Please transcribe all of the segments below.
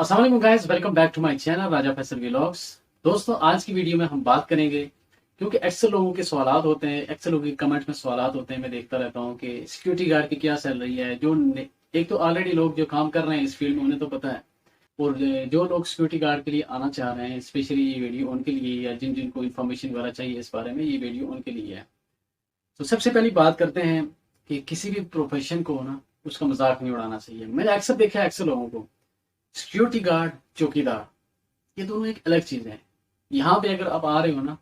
अस्सलाम वालेकुम guys, welcome back to my channel Raja Faisal vlogs. दोस्तों, आज की वीडियो में हम बात करेंगे क्योंकि अक्सर लोगों के सवालात होते हैं, अक्सर लोगों के कमेंट में सवालात होते हैं। मैं देखता रहता हूं कि सिक्योरिटी गार्ड की क्या सैलरी है। एक तो ऑलरेडी लोग जो काम कर रहे हैं इस फील्ड में उन्हें तो पता है, और जो लोग सिक्योरिटी गार्ड के लिए आना चाह रहे हैं, स्पेशली ये वीडियो उनके लिए, या जिन जिनको इन्फॉर्मेशन वगैरह चाहिए इस बारे में, ये वीडियो उनके लिए है। तो सबसे पहली बात करते हैं कि किसी भी प्रोफेशन को ना उसका मजाक नहीं उड़ाना चाहिए। मैंने अक्सर देखा है, अक्सर लोगों को सिक्योरिटी गार्ड, चौकीदार, ये दोनों एक अलग चीज है। यहाँ पे अगर आप आ रहे हो ना,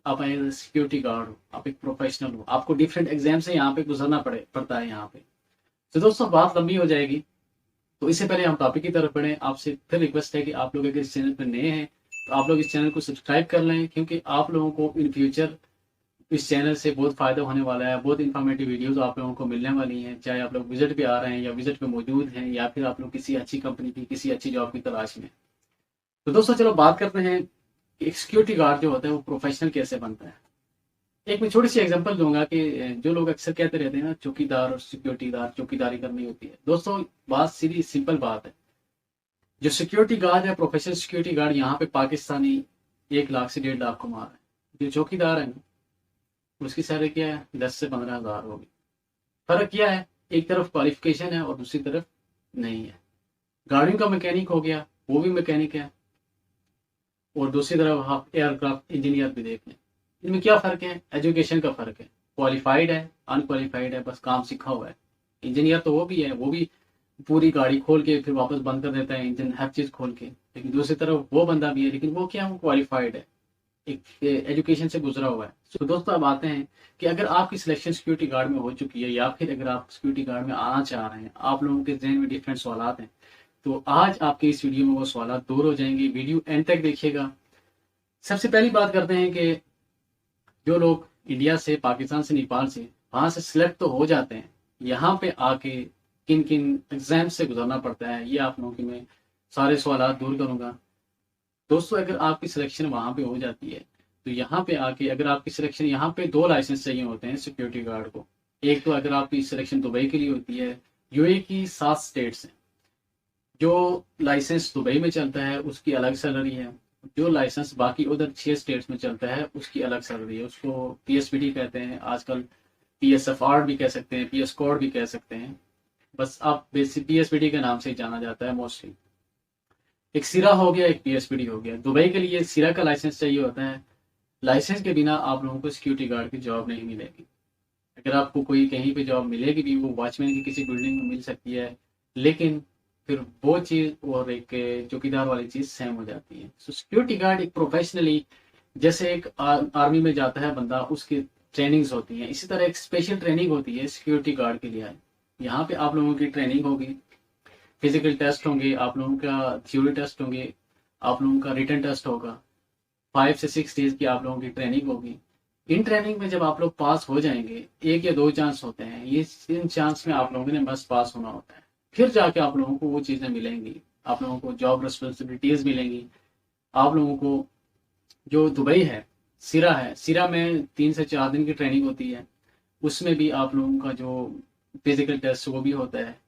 आप एज सिक्योरिटी गार्ड हो, आप एक प्रोफेशनल हो, आपको डिफरेंट एग्जाम से यहाँ पे गुजरना पड़ता है यहाँ पे। तो दोस्तों, बात लंबी हो जाएगी, तो इससे पहले हम टॉपिक की तरफ बढ़े। आपसे फिर रिक्वेस्ट है कि आप लोग अगर इस चैनल पर नए हैं तो आप लोग इस चैनल को सब्सक्राइब कर लें, क्योंकि आप लोगों को इन फ्यूचर इस चैनल से बहुत फायदा होने वाला है। बहुत इंफॉर्मेटिव वीडियोस आप लोगों को मिलने वाली हैं, चाहे आप लोग विजिट पे आ रहे हैं या विजिट पे मौजूद हैं, या फिर आप लोग किसी अच्छी कंपनी की, किसी अच्छी जॉब की तलाश में। तो दोस्तों, चलो बात करते हैं कि एक सिक्योरिटी गार्ड जो होता है वो प्रोफेशनल कैसे बनता है। एक मैं छोटी सी एग्जांपल दूंगा कि जो लोग अक्सर कहते रहते हैं ना, चौकीदार और सिक्योरिटीदार, चौकीदारी करनी होती है। दोस्तों, बात सीधी सिंपल बात है। जो सिक्योरिटी गार्ड है, प्रोफेशनल सिक्योरिटी गार्ड, यहाँ पे पाकिस्तानी 1 लाख से 1.5 लाख कमा रहे हैं। जो चौकीदार है ना, उसकी सैलरी क्या है, 10 से 15 हज़ार होगी। फर्क क्या है, एक तरफ क्वालिफिकेशन है और दूसरी तरफ नहीं है। गाड़ियों का मैकेनिक हो गया, वो भी मैकेनिक है, और दूसरी तरफ आप एयरक्राफ्ट इंजीनियर भी देख लें। इनमें क्या फर्क है, एजुकेशन का फर्क है। क्वालिफाइड है, अनक्वालिफाइड है, बस काम सीखा हुआ है। इंजीनियर तो वो भी है, वो भी पूरी गाड़ी खोल के फिर वापस बंद कर देता है इंजन, हर चीज खोल के। लेकिन दूसरी तरफ वो बंदा भी है, लेकिन वो क्या है, वो क्वालिफाइड है, एक एजुकेशन से गुजरा हुआ है। तो दोस्तों, अब आते हैं कि अगर आपकी सिलेक्शन सिक्योरिटी गार्ड में हो चुकी है, या फिर अगर आप सिक्योरिटी गार्ड में आना चाह रहे हैं, आप लोगों के जहन में डिफरेंट सवाल हैं, तो आज आपके इस वीडियो में वो सवाल दूर हो जाएंगे। वीडियो एंड तक देखिएगा। सबसे पहली बात करते हैं कि जो लोग इंडिया से, पाकिस्तान से, नेपाल से, वहां से सिलेक्ट तो हो जाते हैं, यहाँ पे आके किन किन एग्जाम से गुजरना पड़ता है, ये आप लोगों की मैं सारे सवाल दूर करूंगा। दोस्तों, अगर आपकी सिलेक्शन वहां पे हो जाती है, तो यहाँ पे आके अगर आपकी सिलेक्शन, यहाँ पे 2 लाइसेंस चाहिए होते हैं सिक्योरिटी गार्ड को। एक तो अगर आपकी सिलेक्शन दुबई के लिए होती है, यूए की 7 स्टेट्स हैं, जो लाइसेंस दुबई में चलता है उसकी अलग सैलरी है। जो लाइसेंस बाकी उधर 6 स्टेट्स में चलता है उसकी अलग सैलरी है। उसको पीएसपीडी कहते हैं, आजकल पीएसएफआर भी कह सकते हैं, पीएस कोड भी कह सकते हैं। बस आप बेसिक पीएसपीडी के नाम से ही जाना जाता है मोस्टली। एक सिरा हो गया, एक पीएसपीडी हो गया। दुबई के लिए सिरा का लाइसेंस चाहिए होता है। लाइसेंस के बिना आप लोगों को सिक्योरिटी गार्ड की जॉब नहीं मिलेगी। अगर आपको कोई कहीं पे जॉब मिलेगी भी, वो वॉचमैन की किसी बिल्डिंग में मिल सकती है, लेकिन फिर वो चीज और एक चौकीदार वाली चीज सेम हो जाती है। सो सिक्योरिटी गार्ड एक प्रोफेशनली, जैसे एक आर्मी में जाता है बंदा, उसकी ट्रेनिंग्स होती है, इसी तरह एक स्पेशल ट्रेनिंग होती है सिक्योरिटी गार्ड के लिए। यहाँ पे आप लोगों की ट्रेनिंग होगी, फिजिकल टेस्ट होंगे, आप लोगों का थ्योरी टेस्ट होंगे, आप लोगों का रिटन टेस्ट होगा। 5 से 6 डेज की आप लोगों की ट्रेनिंग होगी। इन ट्रेनिंग में जब आप लोग पास हो जाएंगे, 1 या 2 चांस होते हैं, ये इन चांस में आप लोगों ने बस पास होना होता है। फिर जाके आप लोगों को वो चीजें मिलेंगी, आप लोगों को जॉब रिस्पॉन्सिबिलिटीज मिलेंगी। आप लोगों को जो दुबई है, सिरा है, सिरा में 3 से 4 दिन की ट्रेनिंग होती है। उसमें भी आप लोगों का जो फिजिकल टेस्ट वो भी होता है।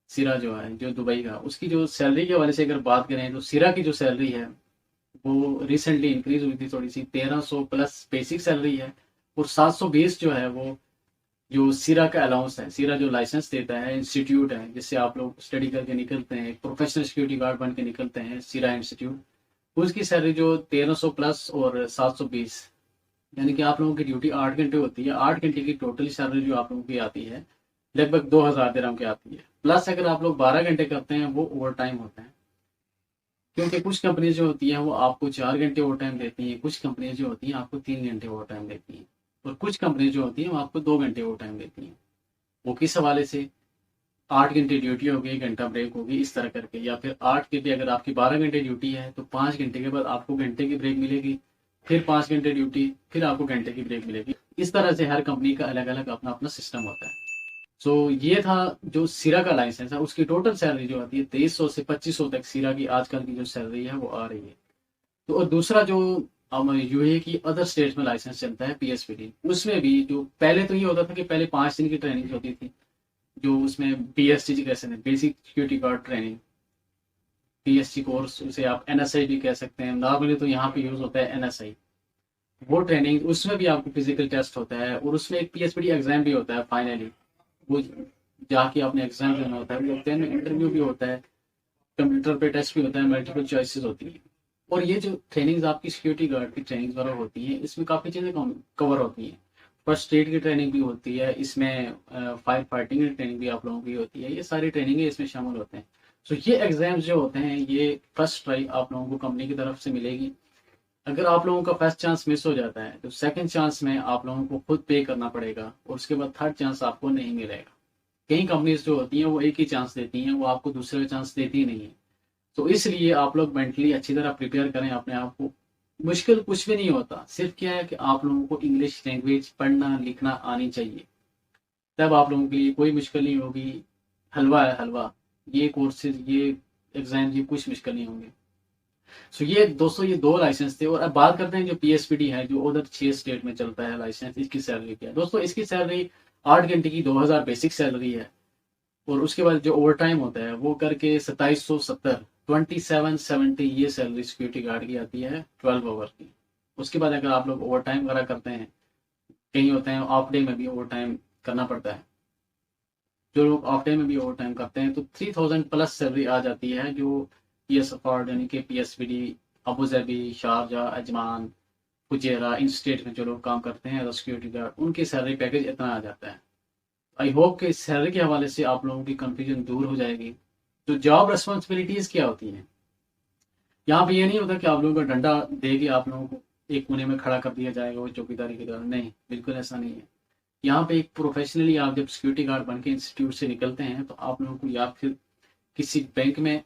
सिरा जो है, जो दुबई का, उसकी जो सैलरी के हवाले से अगर बात करें, तो सिरा की जो सैलरी है वो रिसेंटली इंक्रीज हुई थी थोड़ी सी, 1300 प्लस बेसिक सैलरी है। और 720 जो है वो जो सिरा का अलाउंस है। सिरा जो लाइसेंस देता है, इंस्टीट्यूट है जिससे आप लोग स्टडी करके निकलते हैं, एक प्रोफेशनल सिक्योरिटी गार्ड बन के निकलते हैं, सिरा इंस्टीट्यूट, उसकी सैलरी जो 1300 प्लस और 720, यानी कि आप लोगों की ड्यूटी 8 घंटे होती है। 8 घंटे की टोटल सैलरी जो आप लोगों की आती है, लगभग 2000 दिरहम की आती है। प्लस अगर आप लोग 12 घंटे करते हैं, वो ओवर टाइम होता है। क्योंकि कुछ कंपनी जो होती हैं वो आपको 4 घंटे ओवर टाइम देती हैं, कुछ कंपनी जो होती हैं आपको 3 घंटे ओवर टाइम देती हैं, और कुछ कंपनी जो होती हैं वो आपको 2 घंटे ओवर टाइम देती हैं। वो किस हवाले से, 8 घंटे ड्यूटी होगी, 1 घंटा ब्रेक होगी, इस तरह करके। या फिर 8 घंटे, अगर आपकी 12 घंटे ड्यूटी है तो 5 घंटे के बाद आपको घंटे की ब्रेक मिलेगी, फिर 5 घंटे ड्यूटी, फिर आपको घंटे की ब्रेक मिलेगी। इस तरह से हर कंपनी का अलग अलग अपना अपना सिस्टम होता है। सो ये था जो सिरा का लाइसेंस है, उसकी टोटल सैलरी जो आती है 2300 से 2500 तक सिरा की आजकल की जो सैलरी है वो आ रही है। तो और दूसरा जो यूए की अदर स्टेट्स में लाइसेंस चलता है, पीएसपीडी, उसमें भी जो पहले तो ये होता था कि पहले 5 दिन की ट्रेनिंग होती थी, जो उसमें बीएसटी कैसे थे, basic security guard training. PSC course, उसे आप एनएसआई भी कह सकते हैं, नॉर्मली तो यहाँ पे यूज होता है एनएसआई। वो ट्रेनिंग, उसमें भी आपको फिजिकल टेस्ट होता है और उसमें एक पीएसपीटी एग्जाम भी होता है फाइनली, वो जाके आपने एग्जाम देना होता है, देन इंटरव्यू भी होता है, कंप्यूटर पे टेस्ट भी होता है, मल्टीपल चॉइसेस होती है। और ये जो ट्रेनिंग्स आपकी सिक्योरिटी गार्ड की ट्रेनिंग वगैरह होती है, इसमें काफ़ी चीज़ें कवर होती हैं। फर्स्ट एड की ट्रेनिंग भी होती है इसमें, फायर फाइटिंग की ट्रेनिंग भी आप लोगों की होती है, ये सारी ट्रेनिंग इसमें शामिल होते हैं। तो ये एग्जाम्स जो होते हैं ये फर्स्ट ट्राई आप लोगों को कंपनी की तरफ से मिलेगी। अगर आप लोगों का फर्स्ट चांस मिस हो जाता है तो सेकंड चांस में आप लोगों को खुद पे करना पड़ेगा और उसके बाद थर्ड चांस आपको नहीं मिलेगा। कई कंपनीज जो होती हैं वो एक ही चांस देती हैं, वो आपको दूसरे चांस देती ही नहीं है। तो इसलिए आप लोग मेंटली अच्छी तरह प्रिपेयर करें अपने आप को। मुश्किल कुछ भी नहीं होता, सिर्फ क्या है कि आप लोगों को इंग्लिश लैंग्वेज पढ़ना लिखना आनी चाहिए, तब आप लोगों के लिए कोई मुश्किल नहीं होगी। हलवा है हलवा, ये कोर्सेज ये एग्जाम ये कुछ मुश्किल नहीं होंगे। सो ये दोस्तों ये दो लाइसेंस थे। और अब बात करते हैं जो पीएसपीडी है, जो उधर 6 स्टेट में चलता है लाइसेंस, इसकी सैलरी क्या है दोस्तों। इसकी सैलरी 8 घंटे की 2000 बेसिक सैलरी है और उसके बाद जो ओवर टाइम होता है वो करके 2770 2770 ये सैलरी सिक्योरिटी गार्ड की आती है 12 आवर की। उसके बाद अगर आप लोग ओवर टाइम वगैरह करते हैं, कहीं होते हैं ऑफ डे में भी ओवर टाइम करना पड़ता है, जो लोग ऑफ डे में भी ओवर टाइम करते हैं तो 3000 प्लस सैलरी आ जाती है। जो पीएस अफॉर्ड यानी कि PSPD, Abu Dhabi, Sharjah, Ajman, Fujairah, इन स्टेट में जो लोग काम करते हैं एज सिक्योरिटी गार्ड, उनकी सैलरी पैकेज इतना आ जाता है। आई होप कि सैलरी के हवाले से आप लोगों की कंफ्यूजन दूर हो जाएगी। तो जॉब रेस्पॉन्सिबिलिटीज क्या होती हैं, यहाँ पे ये नहीं होता कि आप लोगों का डंडा दे के आप लोगों को एक कोने में खड़ा कर दिया जाएगा वो चौकीदारी की तरह, नहीं, बिल्कुल ऐसा नहीं है। यहाँ पे एक प्रोफेशनली आप जब सिक्योरिटी गार्ड बन के इंस्टीट्यूट से निकलते हैं तो आप लोगों को या फिर किसी बैंक में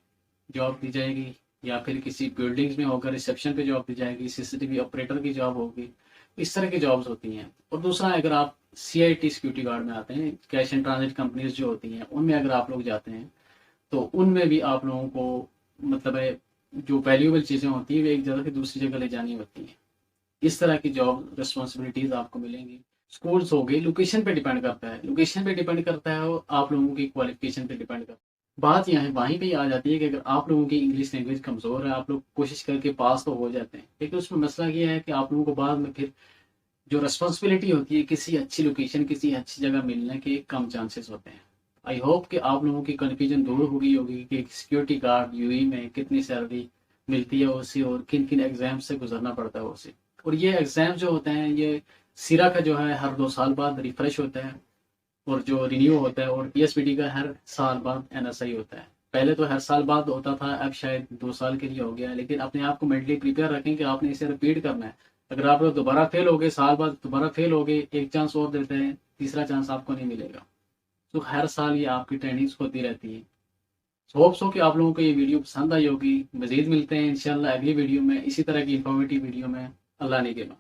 जॉब दी जाएगी, या फिर किसी बिल्डिंग्स में होकर रिसेप्शन पे जॉब दी जाएगी, सीसीटीवी ऑपरेटर की जॉब होगी, इस तरह की जॉब्स होती हैं। और दूसरा, अगर आप सीआईटी सिक्योरिटी गार्ड में आते हैं, कैश एंड ट्रांजिट कंपनीज जो होती हैं उनमें अगर आप लोग जाते हैं तो उनमें भी आप लोगों को मतलब है जो वैल्यूएबल चीज़ें होती हैं वो एक जगह से दूसरी जगह ले जानी होती हैं। इस तरह की जॉब रिस्पॉन्सिबिलिटीज आपको मिलेंगी। स्कूल्स हो गई, लोकेशन पे डिपेंड करता है, लोकेशन पे डिपेंड करता है और आप लोगों की क्वालिफिकेशन पे डिपेंड करता है। बात यहाँ वहीं पे आ जाती है कि अगर आप लोगों की इंग्लिश लैंग्वेज कमजोर है, आप लोग कोशिश करके पास तो हो जाते हैं, लेकिन उसमें मसला ये है कि आप लोगों को बाद में फिर जो रिस्पॉन्सिबिलिटी होती है किसी अच्छी लोकेशन किसी अच्छी जगह मिलने के कम चांसेस होते हैं। आई होप कि आप लोगों की कन्फ्यूजन दूर हो गई होगी कि सिक्योरिटी गार्ड यूएई में कितनी सैलरी मिलती है उसे और किन किन एग्जाम से गुजरना पड़ता है उसे। और ये एग्जाम जो होते हैं ये सीरा का जो है हर 2 साल बाद रिफ्रेश होता है और जो रिन्यू होता है, और पीएसपीटी का हर साल बाद एनएसआई होता है। पहले तो हर साल बाद होता था, अब शायद 2 साल के लिए हो गया। लेकिन अपने आप को मेंटली प्रिपेयर रखें कि आपने इसे रिपीट करना है। अगर आप लोग दोबारा फेल हो गए, साल बाद दोबारा फेल हो गए, एक चांस और देते हैं, तीसरा चांस आपको नहीं मिलेगा। तो हर साल ये आपकी ट्रेनिंग्स होती रहती है। होप सो कि आप लोगों को ये वीडियो पसंद आई होगी। मजीद मिलते हैं इंशाल्लाह अगली वीडियो में इसी तरह की इंफॉर्मेटिव वीडियो में। अल्लाह ने के बाद।